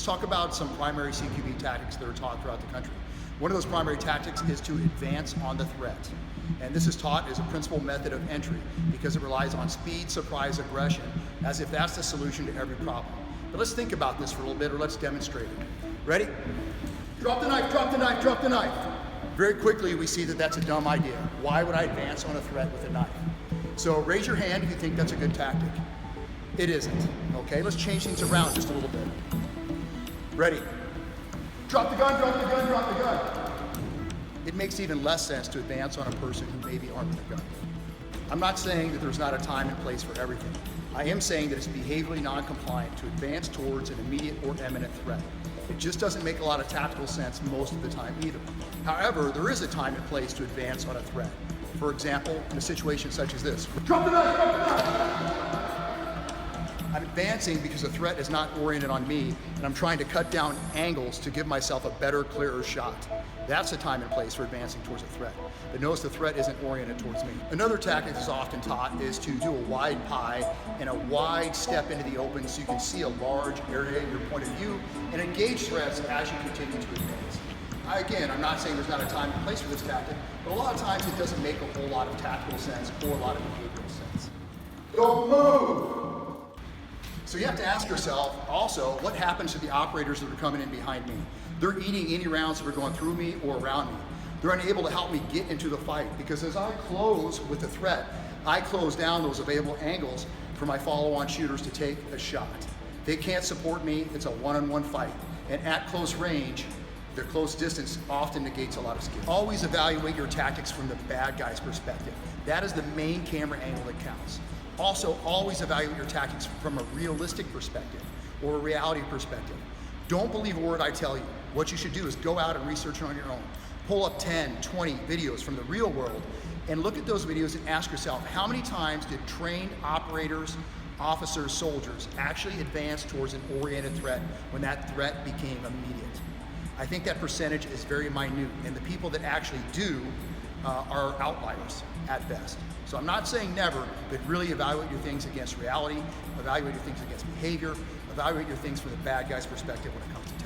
Let's talk about some primary CQB tactics that are taught throughout the country. One of those primary tactics is to advance on the threat. And this is taught as a principal method of entry because it relies on speed, surprise, aggression, as if that's the solution to every problem. But let's think about this for a little bit, or let's demonstrate it. Ready? Drop the knife, drop the knife, drop the knife. Very quickly, we see that that's a dumb idea. Why would I advance on a threat with a knife? So raise your hand if you think that's a good tactic. It isn't. Okay, let's change things around just a little bit. Ready? Drop the gun, drop the gun, drop the gun. It makes even less sense to advance on a person who may be armed with a gun. I'm not saying that there's not a time and place for everything. I am saying that it's behaviorally non-compliant to advance towards an immediate or imminent threat. It just doesn't make a lot of tactical sense most of the time either. However, there is a time and place to advance on a threat. For example, in a situation such as this. Drop the knife, drop the knife! I'm advancing because the threat is not oriented on me, and I'm trying to cut down angles to give myself a better, clearer shot. That's the time and place for advancing towards a threat. But notice the threat isn't oriented towards me. Another tactic that's often taught is to do a wide pie and a wide step into the open so you can see a large area in your point of view and engage threats as you continue to advance. Again, I'm not saying there's not a time and place for this tactic, but a lot of times it doesn't make a whole lot of tactical sense or a lot of behavioral sense. Don't move! So you have to ask yourself also, what happens to the operators that are coming in behind me? They're eating any rounds that are going through me or around me. They're unable to help me get into the fight because as I close with the threat, I close down those available angles for my follow-on shooters to take a shot. They can't support me, it's a one-on-one fight. And at close range, the close distance often negates a lot of skill. Always evaluate your tactics from the bad guy's perspective. That is the main camera angle that counts. Also, always evaluate your tactics from a realistic perspective or a reality perspective. Don't believe a word I tell you. What you should do is go out and research it on your own. Pull up 10, 20 videos from the real world and look at those videos and ask yourself, how many times did trained operators, officers, soldiers actually advance towards an oriented threat when that threat became immediate? I think that percentage is very minute, and the people that actually do are outliers at best. So I'm not saying never, but really evaluate your things against reality, evaluate your things against behavior, evaluate your things from the bad guy's perspective when it comes to